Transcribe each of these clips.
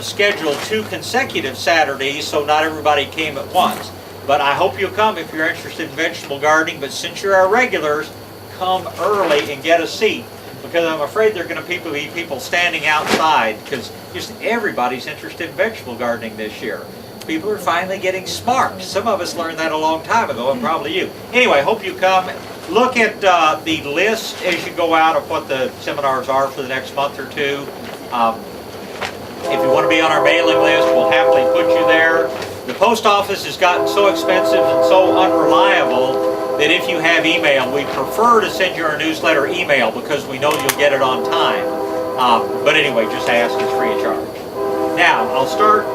scheduled 2 consecutive Saturdays, so not everybody came at once. But I hope you'll come if you're interested in vegetable gardening. But since you're our regulars, come early and get a seat, because I'm afraid there are going to be people standing outside, because just everybody's interested in vegetable gardening this year. People are finally getting smart. Some of us learned that a long time ago, and probably you. Anyway, hope you come. Look at the list as you go out of what the seminars are for the next month or two. If you want to be on our mailing list, we'll happily put you there. The post office has gotten so expensive and so unreliable that if you have email, we prefer to send you our newsletter email because we know you'll get it on time. But anyway, just ask, it's free of charge. Now, I'll start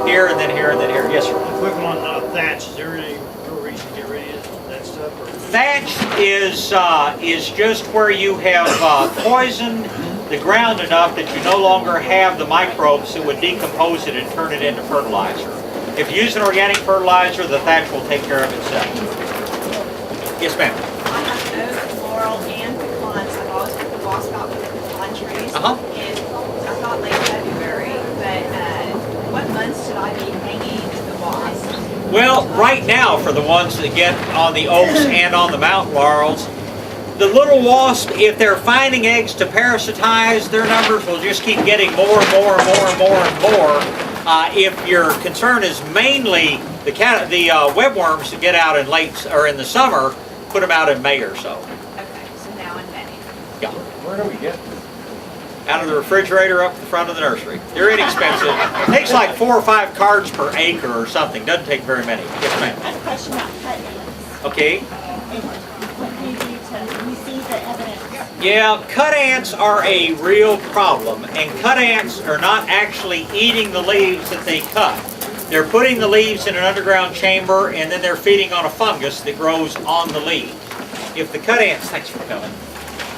here and then here and then here. Yes, sir? Quick one on thatch. Is there any reason to get rid of that stuff? Or? Thatch is just where you have poisoned the ground enough that you no longer have the microbes that would decompose it and turn it into fertilizer. If you use an organic fertilizer, the thatch will take care of itself. Yes, ma'am. I have oak, laurel, and pecans. I've always put the wasp out with the pecan trees. And I thought late February, but what months should I be hanging the wasp? Well, right now, for the ones that get on the oaks and on the mountain laurels, the little wasp, if they're finding eggs to parasitize, their numbers will just keep getting more and more and more and more and more. If your concern is mainly the webworms that get out in late or in the summer, put them out in May or so. Okay, so now in May. Yeah. Where do we get them? Out of the refrigerator up the front of the nursery. They're inexpensive. It takes like 4 or 5 cards per acre or something. Doesn't take very many. Yes, ma'am. I have a question about cut ants. Okay. What do you do to see the evidence? Yeah, cut ants are a real problem, and cut ants are not actually eating the leaves that they cut. They're putting the leaves in an underground chamber, and then they're feeding on a fungus that grows on the leaves. If the cut ants, thanks for coming,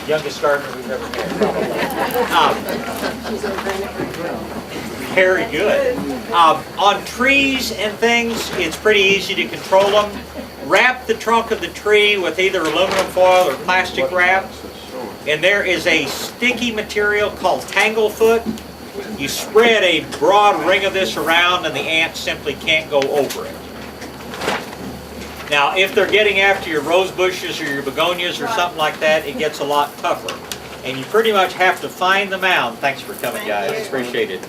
youngest gardener we've ever had. Very good. On trees and things, it's pretty easy to control them. Wrap the trunk of the tree with either aluminum foil or plastic wrap. And there is a sticky material called tanglefoot. You spread a broad ring of this around and the ants simply can't go over it. Now, if they're getting after your rose bushes or your begonias or something like that, it gets a lot tougher. And you pretty much have to find the mound. Thanks for coming, guys. Appreciate it.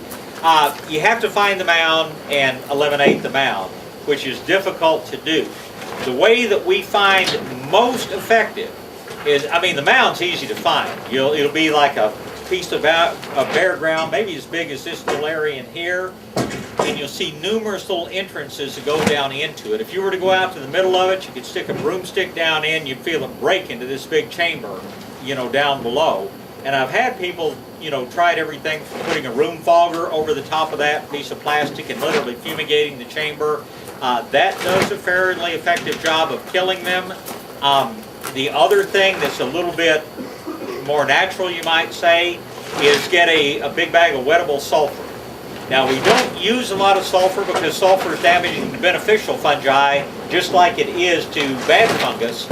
You have to find the mound and eliminate the mound, which is difficult to do. The way that we find most effective is, I mean, the mound's easy to find. It'll be like a piece of bare ground, maybe as big as this little area in here, and you'll see numerous little entrances that go down into it. If you were to go out to the middle of it, you could stick a broomstick down in, you'd feel it break into this big chamber, down below. And I've had people, tried everything from putting a room fogger over the top of that piece of plastic and literally fumigating the chamber. That does a fairly effective job of killing them. The other thing that's a little bit more natural, you might say, is get a big bag of wettable sulfur. Now, we don't use a lot of sulfur because sulfur is damaging to beneficial fungi, just like it is to bad fungus.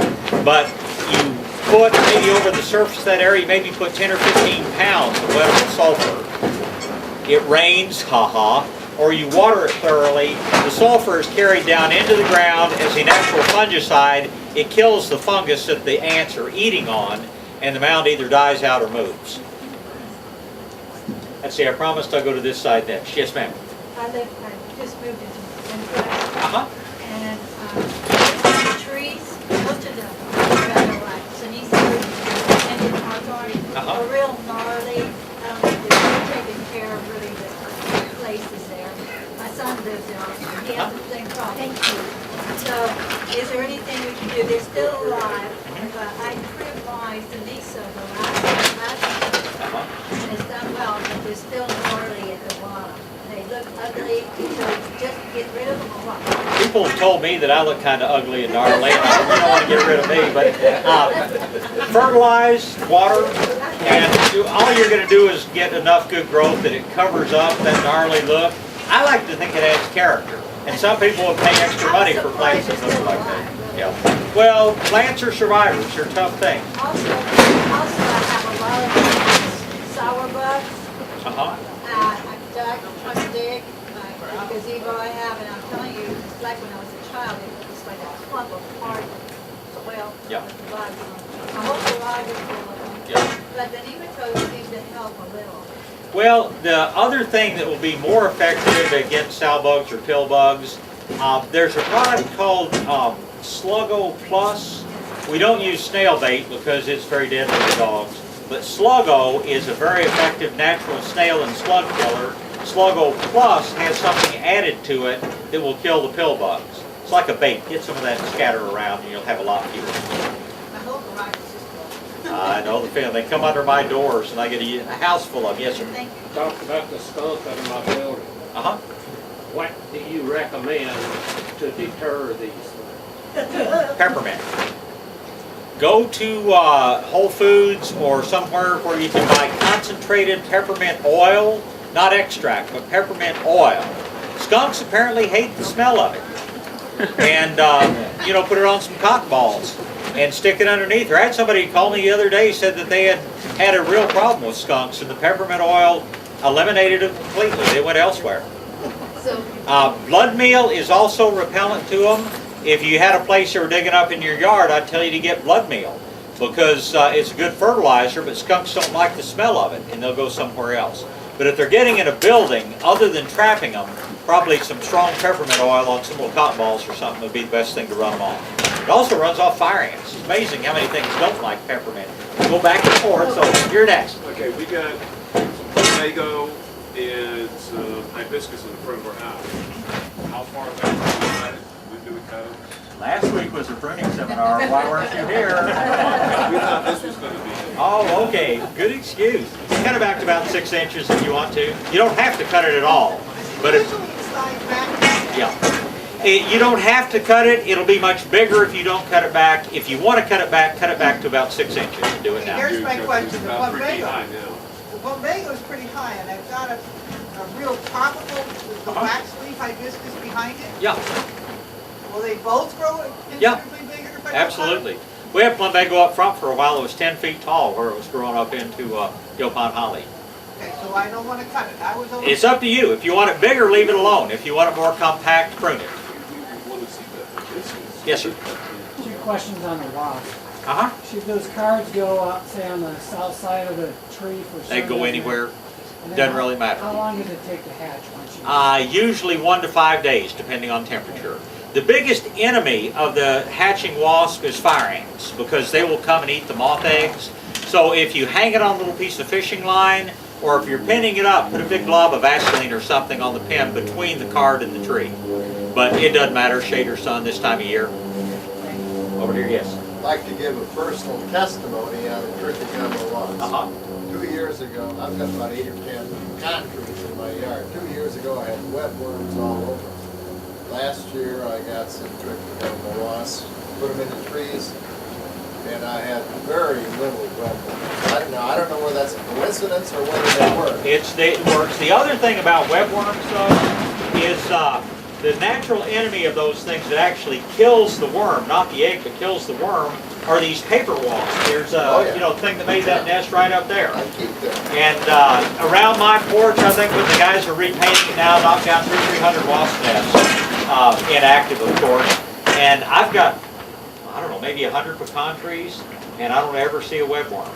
But you put maybe over the surface of that area, maybe put 10 or 15 pounds of wettable sulfur. It rains, haha, or you water it thoroughly. The sulfur is carried down into the ground as a natural fungicide. It kills the fungus that the ants are eating on, and the mound either dies out or moves. Let's see, I promised I'll go to this side next. Yes, ma'am. I just moved into Webster, and the trees, most of them are like Sinisa and hardwood are real gnarly. I don't think they're taking care of really the places there. My son lives there, and he has the same problem. Thank you. So, is there anything we can do? They're still alive, but I trimmed my Sinisa the last year, and it's done well, but they're still gnarly at the bottom. They look ugly, so just get rid of them or what? People have told me that I look kind of ugly and gnarly, and I don't want to get rid of me, but fertilize, water, and all you're going to do is get enough good growth that it covers up that gnarly look. I like to think it adds character. And some people will pay extra money for plants that look like that. Yeah. Well, plants are survivors. They're tough things. Also, I have a lot of sour bugs. Uh-huh. I back, trying to dig my gazebo I have, and I'm telling you, it's like when I was a child, it was like a clump of hard soil Yeah. with bugs on. I hope the log is full of them. Yeah. But the nematode seems to help a little. Well, the other thing that will be more effective against sow bugs or pill bugs, there's a product called Sluggo Plus. We don't use snail bait because it's very deadly to dogs. But Sluggo is a very effective natural snail and slug killer. Sluggo Plus has something added to it that will kill the pill bugs. It's like a bait. Get some of that and scatter around and you'll have a lot fewer. I hope the rock is just full. I know the feeling. They come under my doors and I get a house full of them. Yes, sir. Thank you. Talked about the skunk out of my building. Uh-huh. What do you recommend to deter these things? Peppermint. Go to Whole Foods or somewhere where you can buy concentrated peppermint oil, not extract, but peppermint oil. Skunks apparently hate the smell of it. And, put it on some cotton balls and stick it underneath. I had somebody call me the other day, said that they had a real problem with skunks, and the peppermint oil eliminated it completely. They went elsewhere. Blood meal is also repellent to them. If you had a place you were digging up in your yard, I'd tell you to get blood meal because it's a good fertilizer, but skunks don't like the smell of it, and they'll go somewhere else. But if they're getting in a building, other than trapping them, probably some strong peppermint oil on some little cotton balls or something would be the best thing to run them off. It also runs off fire ants. It's amazing how many things don't like peppermint. Go back and forth, so you're next. Okay, we got some plumbago and some hibiscus in the front of our house. How far back do we cut it? When do we cut it? Last week was a pruning seminar. Why weren't you here? We thought this was going to be. Oh, okay. Good excuse. Cut it back to about 6 inches if you want to. You don't have to cut it at all. But if, yeah. You don't have to cut it. It'll be much bigger if you don't cut it back. If you want to cut it back to about 6 inches and do it now. Here's my question, the About 3 feet plumbago. high now. The plumbago is pretty high, and I've got a real tropical, with the wax leaf hibiscus behind it. Yeah, Will they both grow Yeah. considerably bigger if I don't cut them? absolutely. We had plumbago up front for a while. It was 10 feet tall where it was growing up into Yopon holly. Okay, so I don't want to cut it. I was only. It's up to you. If you want it bigger, leave it alone. If you want it more compact, prune it. We want to see the hibiscus. Yes, sir. Two questions on the wasp. Uh-huh. Should those cards go up, say, on the south side of the tree for They some go reason? anywhere. And then Doesn't really matter. How long does it take to hatch once you? Usually 1 to 5 days, depending on temperature. The biggest enemy of the hatching wasp is fire ants because they will come and eat the moth eggs. So if you hang it on a little piece of fishing line, or if you're pinning it up, put a big blob of Vaseline or something on the pin between the card and the tree. But it doesn't matter, shade or sun this time of year. Over here, yes. I'd like to give a personal testimony on a trichogramma wasp. Uh-huh. 2 years ago, I've got about 8 or 10 concretes in my yard. 2 years ago, I had webworms all over. Last year, I got some trichogramma wasps, put them in the trees, and I had very little webworms. I don't know whether that's a coincidence or whether they work. It works. The other thing about webworms, though, is the natural enemy of those things that actually kills the worm, not the egg, but kills the worm, are these paper wasps. There's a thing that made that nest right up there. I keep them. And around my porch, I think when the guys are repainting it now, knocked down 300 wasp nests, inactive of course. And I've got, I don't know, maybe 100 pecan trees, and I don't ever see a webworm.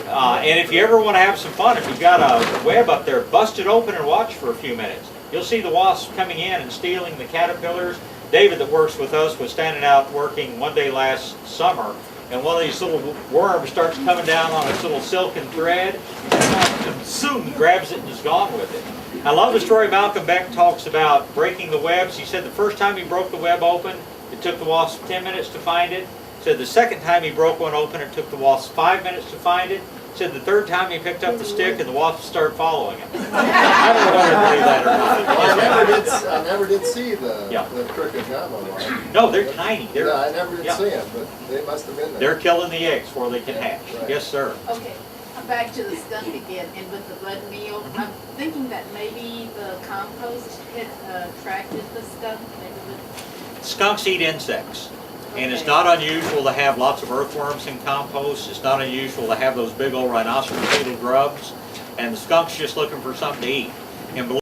And if you ever want to have some fun, if you've got a web up there, bust it open and watch for a few minutes. You'll see the wasps coming in and stealing the caterpillars. David that works with us was standing out working one day last summer, and one of these little worms starts coming down on its little silken thread, and soon grabs it and is gone with it. I love the story Malcolm Beck talks about breaking the webs. He said the first time he broke the web open, it took the wasp 10 minutes to find it. Said the second time he broke one open, it took the wasp 5 minutes to find it. Said the third time he picked up the stick and the wasps started following him. I don't know whether to believe that or not. Well, I never did see the trichogramma wasp. No, they're tiny. Yeah, I never did see them, but they must have been there. They're killing the eggs before they can hatch. Right. Yes, sir. Okay, I'm back to the skunk again, and with the blood meal, I'm thinking that maybe the compost had attracted the skunk, maybe with... Skunks eat insects. And it's Okay. not unusual to have lots of earthworms in compost. It's not unusual to have those big old rhinoceros beetle grubs. And the skunk's just looking for something to eat. And